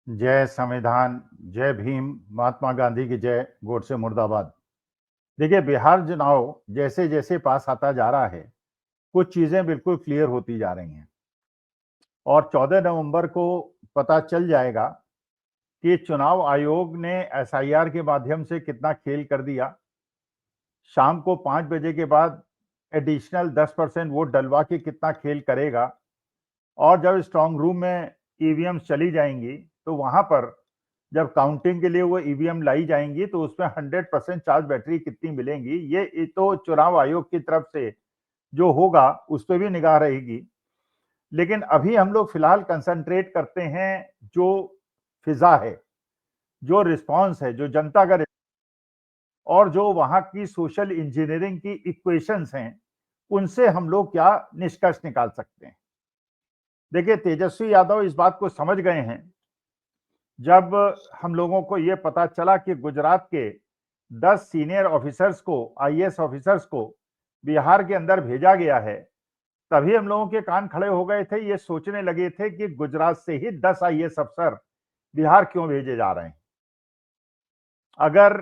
जय संविधान, जय भीम, महात्मा गांधी की जय, गोडसे मुर्दाबाद। देखिए, बिहार चुनाव जैसे-जैसे पास आता जा रहा है, कुछ चीज़ें बिल्कुल क्लियर होती जा रही हैं और 14 नवंबर को पता चल जाएगा कि चुनाव आयोग ने एसआईआर के माध्यम से कितना खेल कर दिया। शाम को 5 बजे के बाद एडिशनल 10% वोट डलवा के कितना खेल करेगा और जब स्ट्रांग रूम में ईवीएम चली जाएँगी, तो वहाँ पर जब काउंटिंग के लिए वो ईवीएम लाई जाएँगी, तो उसमें 100% चार्ज बैटरी कितनी मिलेंगी, ये तो चुनाव आयोग की तरफ से जो होगा, उस पे भी निगाह रहेगी। लेकिन अभी हम लोग फिलहाल कंसंट्रेट करते हैं जो फिज़ा है, जो रिस्पॉन्स है, जो जनता का और जो वहाँ की सोशल इंजीनियरिंग की इक्वेशंस हैं, उनसे हम लोग क्या निष्कर्ष निकाल सकते हैं। देखिए, तेजस्वी यादव इस बात को समझ गए हैं जब हम लोगों को ये पता चला कि गुजरात के 10 सीनियर ऑफिसर्स को, आईएएस ऑफिसर्स को बिहार के अंदर भेजा गया है, तभी हम लोगों के कान खड़े हो गए थे। ये सोचने लगे थे कि गुजरात से ही 10 आईएएस अफसर बिहार क्यों भेजे जा रहे हैं। अगर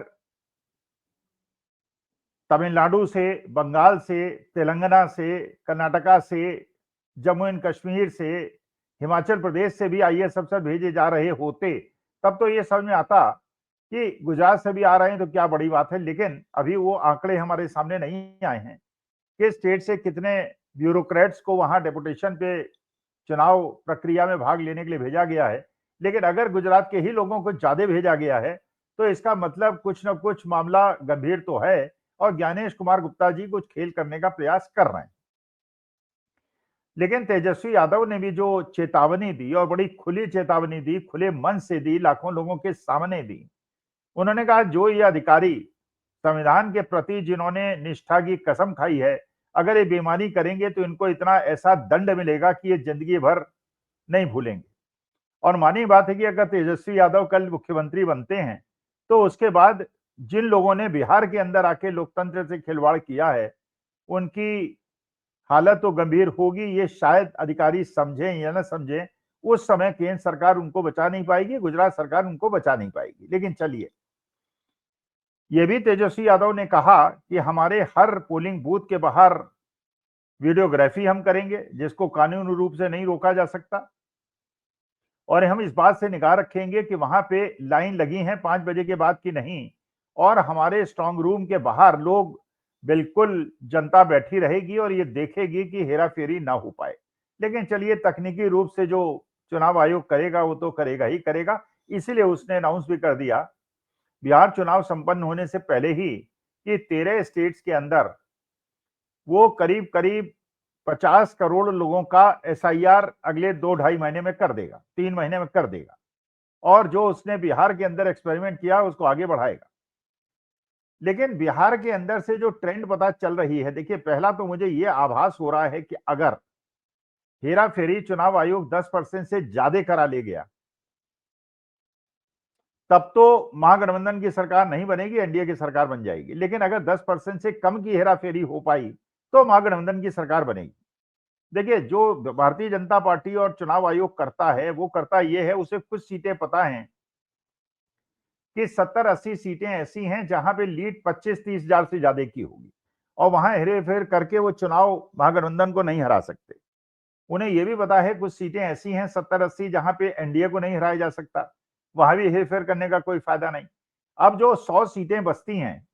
तमिलनाडु से, बंगाल से, तेलंगाना से, कर्नाटका से, जम्मू एंड कश्मीर से, हिमाचल प्रदेश से भी आईएएस अफसर भेजे जा रहे होते, तब तो ये समझ में आता कि गुजरात से भी आ रहे हैं तो क्या बड़ी बात है। लेकिन अभी वो आंकड़े हमारे सामने नहीं आए हैं कि स्टेट से कितने ब्यूरोक्रेट्स को वहां डेपुटेशन पे चुनाव प्रक्रिया में भाग लेने के लिए भेजा गया है। लेकिन अगर गुजरात के ही लोगों को ज्यादा भेजा गया है, तो इसका मतलब कुछ न कुछ मामला गंभीर तो है और ज्ञानेश कुमार गुप्ता जी कुछ खेल करने का प्रयास कर रहे हैं। लेकिन तेजस्वी यादव ने भी जो चेतावनी दी और बड़ी खुली चेतावनी दी, खुले मन से दी, लाखों लोगों के सामने दी। उन्होंने कहा जो ये अधिकारी संविधान के प्रति जिन्होंने निष्ठा की कसम खाई है, अगर ये बेईमानी करेंगे तो इनको इतना ऐसा दंड मिलेगा कि ये जिंदगी भर नहीं भूलेंगे। और मानी बात है कि अगर तेजस्वी यादव कल मुख्यमंत्री बनते हैं, तो उसके बाद जिन लोगों ने बिहार के अंदर आके लोकतंत्र से खिलवाड़ किया है, उनकी हालत तो गंभीर होगी। ये शायद अधिकारी समझें या ना समझें, उस समय केंद्र सरकार उनको बचा नहीं पाएगी, गुजरात सरकार उनको बचा नहीं पाएगी। लेकिन चलिए, ये भी तेजस्वी यादव ने कहा कि हमारे हर पोलिंग बूथ के बाहर वीडियोग्राफी हम करेंगे, जिसको कानूनी रूप से नहीं रोका जा सकता, और हम इस बात से निगाह रखेंगे कि वहां पे लाइन लगी है 5 बजे के बाद की नहीं, और हमारे स्ट्रांग रूम के बाहर लोग बिल्कुल जनता बैठी रहेगी और ये देखेगी कि हेरा फेरी ना हो पाए। लेकिन चलिए, तकनीकी रूप से जो चुनाव आयोग करेगा वो तो करेगा ही करेगा। इसीलिए उसने अनाउंस भी कर दिया बिहार चुनाव संपन्न होने से पहले ही कि 13 स्टेट्स के अंदर वो करीब करीब 50 करोड़ लोगों का एसआईआर अगले 2-2.5 महीने में कर देगा, 3 महीने में कर देगा, और जो उसने बिहार के अंदर एक्सपेरिमेंट किया उसको आगे बढ़ाएगा। लेकिन बिहार के अंदर से जो ट्रेंड पता चल रही है, देखिए, पहला तो मुझे ये आभास हो रहा है कि अगर हेरा फेरी चुनाव आयोग 10% से ज्यादा करा ले गया, तब तो महागठबंधन की सरकार नहीं बनेगी, एनडीए की सरकार बन जाएगी। लेकिन अगर 10% से कम की हेराफेरी हो पाई, तो महागठबंधन की सरकार बनेगी। देखिए, जो भारतीय जनता पार्टी और चुनाव आयोग करता है, वो करता ये है, उसे कुछ सीटें पता हैं कि 70-80 सीटें ऐसी हैं जहां पे लीड 25-30 हजार से ज्यादा की होगी, और वहां हेरफेर करके वो चुनाव महागठबंधन को नहीं हरा सकते। उन्हें यह भी पता है कुछ सीटें ऐसी हैं 70-80 जहां पे एनडीए को नहीं हराया जा सकता, वहां भी हेरफेर करने का कोई फायदा नहीं। अब जो 100 सीटें बचती हैं,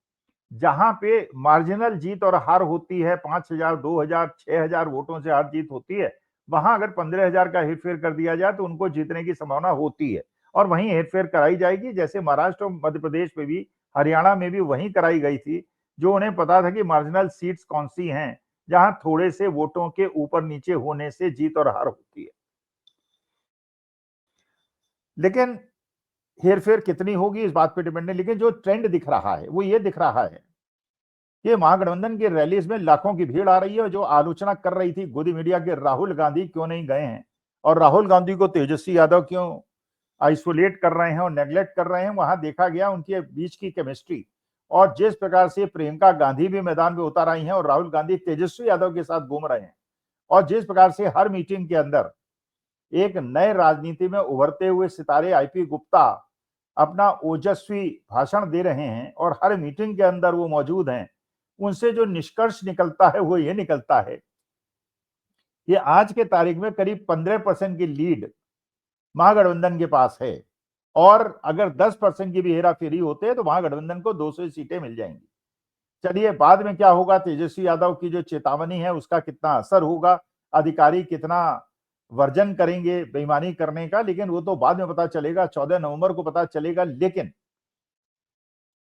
जहां पे मार्जिनल जीत और हार होती है, 5,000, 2,000, 6,000 वोटों से हार जीत होती है, वहां अगर 15,000 का हेरफेर कर दिया जाए तो उनको जीतने की संभावना होती है, और वहीं हेरफेर कराई जाएगी, जैसे महाराष्ट्र और मध्य प्रदेश में भी, हरियाणा में भी वहीं कराई गई थी, जो उन्हें पता था कि मार्जिनल सीट्स कौन सी हैं जहां थोड़े से वोटों के ऊपर नीचे होने से जीत और हार होती है। लेकिन हेरफेर कितनी होगी इस बात पे डिपेंड है। लेकिन जो ट्रेंड दिख रहा है वो ये दिख रहा है कि महागठबंधन की रैलीज में लाखों की भीड़ आ रही है, और जो आलोचना कर रही थी गोदी मीडिया के राहुल गांधी क्यों नहीं गए हैं और राहुल गांधी को तेजस्वी यादव क्यों आइसोलेट कर रहे हैं और नेग्लेक्ट कर रहे हैं, वहां देखा गया उनके बीच की केमिस्ट्री, और जिस प्रकार से प्रियंका गांधी भी मैदान में उतर आई हैं और राहुल गांधी तेजस्वी यादव के साथ घूम रहे हैं, और जिस प्रकार से हर मीटिंग के अंदर एक नए राजनीति में उभरते हुए सितारे आईपी गुप्ता अपना ओजस्वी भाषण दे रहे हैं और हर मीटिंग के अंदर वो मौजूद हैं। उनसे जो निष्कर्ष निकलता है वो ये निकलता है कि आज के तारीख में करीब 15% की लीड महागठबंधन के पास है और अगर 10% की भी हेराफेरी होते हैं तो महागठबंधन को 200 सीटें मिल जाएंगी। चलिए बाद में क्या होगा, तेजस्वी यादव की जो चेतावनी है उसका कितना असर होगा, अधिकारी कितना वर्जन करेंगे बेईमानी करने का, लेकिन वो तो बाद में पता चलेगा, 14 नवंबर को पता चलेगा। लेकिन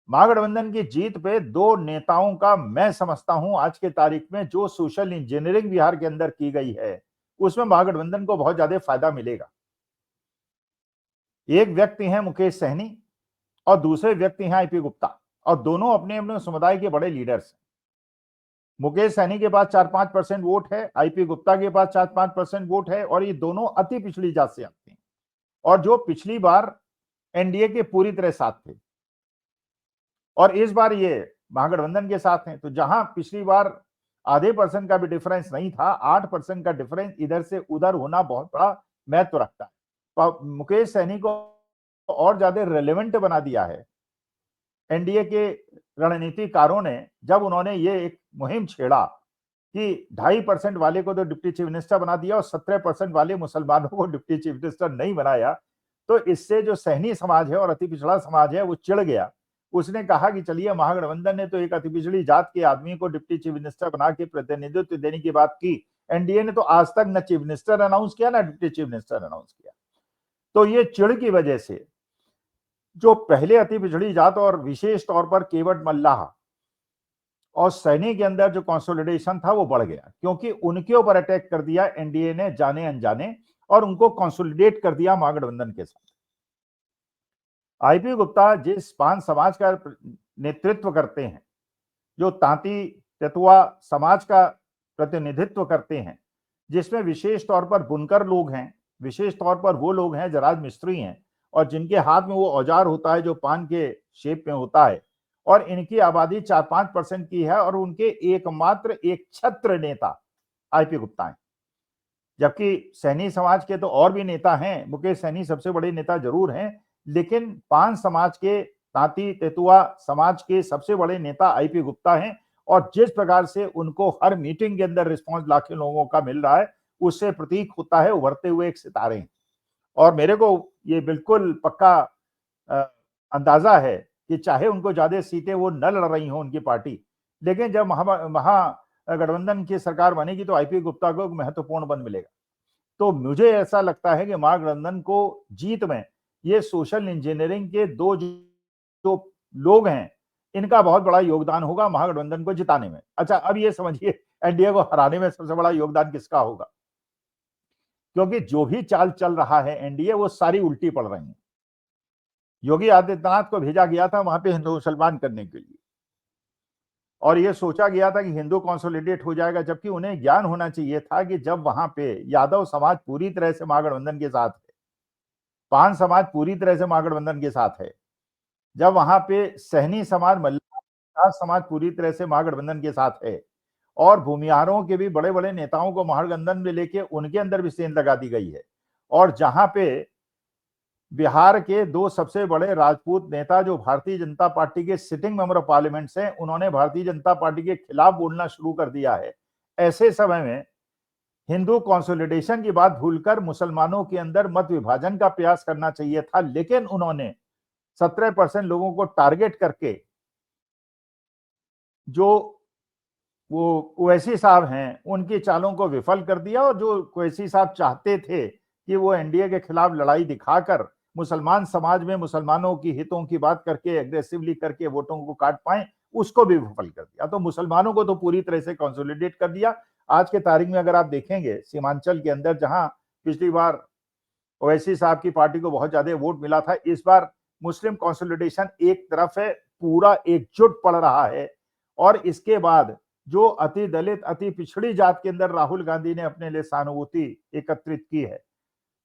महागठबंधन की जीत पे दो नेताओं का मैं समझता हूं आज के तारीख में जो सोशल इंजीनियरिंग बिहार के अंदर की गई है उसमें महागठबंधन को बहुत ज्यादा फायदा मिलेगा। एक व्यक्ति हैं मुकेश सहनी और दूसरे व्यक्ति हैं आईपी गुप्ता और दोनों अपने अपने समुदाय के बड़े लीडर्स हैं। मुकेश सहनी के पास 4-5% वोट है, आईपी गुप्ता के पास 4-5% वोट है और ये दोनों अति पिछड़ी जात से आते हैं और जो पिछली बार एनडीए के पूरी तरह साथ थे और इस बार ये महागठबंधन के साथ हैं। तो जहां पिछली बार आधे % का भी डिफरेंस नहीं था, 8% का डिफरेंस इधर से उधर होना बहुत बड़ा महत्व रखता है। तो मुकेश सहनी को और ज्यादा रेलेवेंट बना दिया है एनडीए के रणनीतिकारों ने जब उन्होंने ये एक मुहिम छेड़ा कि 2.5% वाले को तो डिप्टी चीफ मिनिस्टर बना दिया और 17% वाले मुसलमानों को डिप्टी चीफ मिनिस्टर नहीं बनाया। तो इससे जो सहनी समाज है और अति पिछड़ा समाज है वो चिढ़ गया। उसने कहा कि चलिए महागठबंधन ने तो एक अति पिछड़ी जात के आदमी को डिप्टी चीफ मिनिस्टर बना के प्रतिनिधित्व देने की बात की, एनडीए ने तो आज तक न चीफ मिनिस्टर अनाउंस किया ना डिप्टी चीफ मिनिस्टर अनाउंस किया। तो ये चिढ़ की वजह से जो पहले अति पिछड़ी जात और विशेष तौर पर केवट मल्लाह और सैनी के अंदर जो कंसोलिडेशन था वो बढ़ गया क्योंकि उनके ऊपर अटैक कर दिया एनडीए ने जाने अनजाने और उनको कंसोलिडेट कर दिया महागठबंधन के साथ। आईपी गुप्ता जिस पान समाज का नेतृत्व करते हैं, जो तांती तेतुआ समाज का प्रतिनिधित्व करते हैं, जिसमें विशेष तौर पर बुनकर लोग हैं, विशेष तौर पर वो लोग हैं जो राज मिस्त्री हैं और जिनके हाथ में वो औजार होता है जो पान के शेप में होता है और इनकी आबादी 4-5% की है और उनके एकमात्र एक छत्र नेता आईपी गुप्ता हैं। जबकि सैनी समाज के तो और भी नेता हैं, मुकेश सहनी सबसे बड़े नेता जरूर हैं, लेकिन पान समाज के तांती तेतुआ समाज के सबसे बड़े नेता आईपी गुप्ता हैं और जिस प्रकार से उनको हर मीटिंग के अंदर रिस्पांस लाखों लोगों का मिल रहा है उससे प्रतीक होता है उभरते हुए एक सितारे हैं। और मेरे को ये बिल्कुल पक्का अंदाजा है कि चाहे उनको ज्यादा सीटें वो न लड़ रही हो उनकी पार्टी, लेकिन जब महागठबंधन की सरकार बनेगी तो आईपी गुप्ता को महत्वपूर्ण बल मिलेगा। तो मुझे ऐसा लगता है कि महागठबंधन को जीत में ये सोशल इंजीनियरिंग के दो जो लोग हैं इनका बहुत बड़ा योगदान होगा महागठबंधन को जिताने में। अच्छा, अब ये समझिए एनडीए को हराने में सबसे बड़ा योगदान किसका होगा, क्योंकि जो भी चाल चल रहा है एनडीए वो सारी उल्टी पड़ रही है। योगी आदित्यनाथ को भेजा गया था वहां पे हिंदू मुसलमान करने के लिए और ये सोचा गया था कि हिंदू कंसोलिडेट हो जाएगा, जबकि उन्हें ज्ञान होना चाहिए था कि जब वहां पे यादव समाज पूरी तरह से महागठबंधन के साथ है, पान समाज पूरी तरह से महागठबंधन के साथ है, जब वहां पे सहनी समाज मल्लाह समाज पूरी तरह से महागठबंधन के साथ है और भूमिहारों के भी बड़े बड़े नेताओं को महागठबंधन में लेके उनके अंदर भी सेंध लगा दी गई है और जहां पे बिहार के दो सबसे बड़े राजपूत नेता जो भारतीय जनता पार्टी के सिटिंग मेंबर ऑफ पार्लियामेंट हैं, उन्होंने भारतीय जनता पार्टी के खिलाफ बोलना शुरू कर दिया है। ऐसे समय में हिंदू कंसोलिडेशन की बात भूलकर मुसलमानों के अंदर मत विभाजन का प्रयास करना चाहिए था, लेकिन उन्होंने 17% लोगों को टारगेट करके जो वो ओवैसी साहब हैं उनकी चालों को विफल कर दिया और जो ओवैसी साहब चाहते थे कि वो एनडीए के खिलाफ लड़ाई दिखाकर मुसलमान समाज में मुसलमानों की हितों की बात करके एग्रेसिवली करके वोटों को काट पाए, उसको भी विफल कर दिया। तो मुसलमानों को तो पूरी तरह से कंसोलिडेट कर दिया। आज के तारीख में अगर आप देखेंगे सीमांचल के अंदर जहां पिछली बार ओवैसी साहब की पार्टी को बहुत ज्यादा वोट मिला था, इस बार मुस्लिम कंसोलिडेशन एक तरफ है, पूरा एकजुट पड़ रहा है और इसके बाद जो अति दलित अति पिछड़ी जात के अंदर राहुल गांधी ने अपने लिए सहानुभूति एकत्रित की है,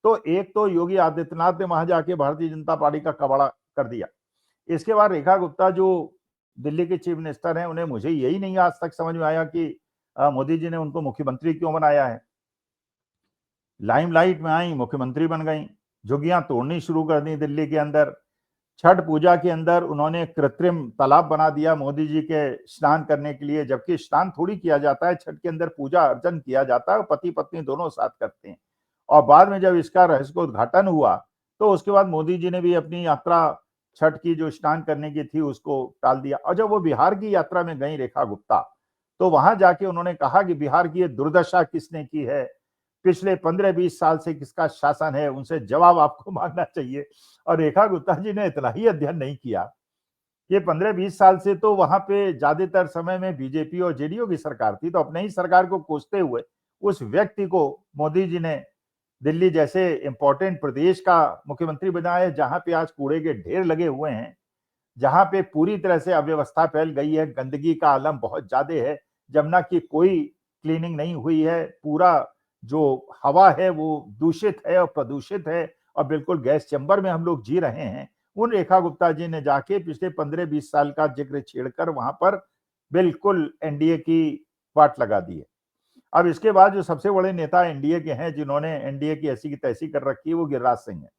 तो एक तो योगी आदित्यनाथ ने वहां जाके भारतीय जनता पार्टी का कबाड़ा कर दिया। इसके बाद रेखा गुप्ता जो दिल्ली के चीफ मिनिस्टर हैं, उन्हें मुझे यही नहीं आज तक समझ में आया कि मोदी जी ने उनको मुख्यमंत्री क्यों बनाया है। लाइमलाइट में आई, मुख्यमंत्री बन गई, झुग्गियां तोड़नी शुरू कर दी दिल्ली के अंदर। छठ पूजा के अंदर उन्होंने कृत्रिम तालाब बना दिया मोदी जी के स्नान करने के लिए, जबकि स्नान थोड़ी किया जाता है, छठ के अंदर पूजा अर्चन किया जाता है, पति पत्नी दोनों साथ करते हैं। और बाद में जब इसका रहस्य का उद्घाटन हुआ तो उसके बाद मोदी जी ने भी अपनी यात्रा छठ की जो स्नान करने की थी उसको टाल दिया। और जब वो बिहार की यात्रा में गई रेखा गुप्ता, तो वहां जाके उन्होंने कहा कि बिहार की ये दुर्दशा किसने की है, पिछले 15-20 साल से किसका शासन है, उनसे जवाब आपको मांगना चाहिए। और रेखा गुप्ता जी ने इतना ही अध्ययन नहीं किया। ये 15-20 साल से तो वहां पे ज्यादातर समय में बीजेपी और जेडीयू की सरकार थी, तो अपने ही सरकार को कोसते हुए उस व्यक्ति को मोदी जी ने दिल्ली जैसे इंपॉर्टेंट प्रदेश का मुख्यमंत्री बनाया, जहां पे आज कूड़े के ढेर लगे हुए हैं, जहां पे पूरी तरह से अव्यवस्था फैल गई है, गंदगी का आलम बहुत ज्यादा है, जमुना की कोई क्लीनिंग नहीं हुई है, पूरा जो हवा है वो दूषित है और प्रदूषित है, और बिल्कुल गैस चैम्बर में हम लोग जी रहे हैं। उन रेखा गुप्ता जी ने जाके पिछले 15-20 साल का जिक्र छेड़कर वहां पर बिल्कुल एनडीए की वाट लगा दी है। अब इसके बाद जो सबसे बड़े नेता एनडीए के हैं, जिन्होंने एनडीए की ऐसी की तैसी कर रखी है, वो गिरिराज सिंह है।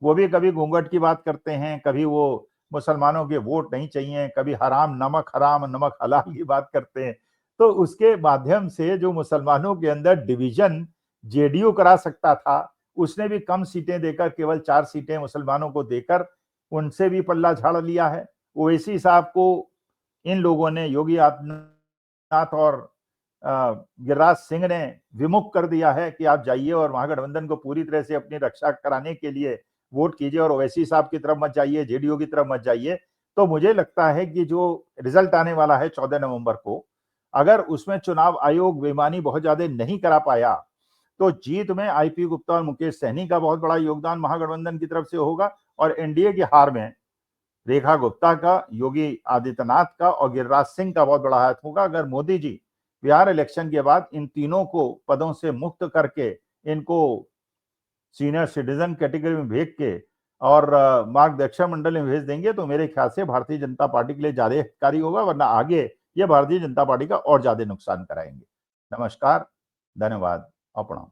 वो भी कभी घूंघट की बात करते हैं, कभी वो मुसलमानों के वोट नहीं चाहिए, कभी हराम नमक हलाल की बात करते हैं। तो उसके माध्यम से जो मुसलमानों के अंदर डिवीजन जेडीयू करा सकता था, उसने भी कम सीटें देकर, केवल 4 सीटें मुसलमानों को देकर उनसे भी पल्ला झाड़ लिया है। ओवैसी साहब को इन लोगों ने, योगी आदित्यनाथ और गिरिराज सिंह ने विमुख कर दिया है कि आप जाइए और महागठबंधन को पूरी तरह से अपनी रक्षा कराने के लिए वोट कीजिए, और ओवैसी साहब की तरफ मत जाइए, जेडीयू की तरफ मत जाइए। तो मुझे लगता है कि जो रिजल्ट आने वाला है 14 नवंबर को, अगर उसमें चुनाव आयोग बेईमानी बहुत ज्यादा नहीं करा पाया, तो जीत में आईपी गुप्ता और मुकेश सहनी का बहुत बड़ा योगदान महागठबंधन की तरफ से होगा, और एनडीए की हार में रेखा गुप्ता का, योगी आदित्यनाथ का और गिरिराज सिंह का बहुत बड़ा हाथ होगा। अगर मोदी जी बिहार इलेक्शन के बाद इन तीनों को पदों से मुक्त करके इनको सीनियर सिटीजन कैटेगरी में भेज के और मार्गदर्शक मंडल में भेज देंगे, तो मेरे ख्याल से भारतीय जनता पार्टी के लिए ज्यादा हितकारी होगा, वरना आगे ये भारतीय जनता पार्टी का और ज्यादा नुकसान कराएंगे। नमस्कार, धन्यवाद और प्रणाम।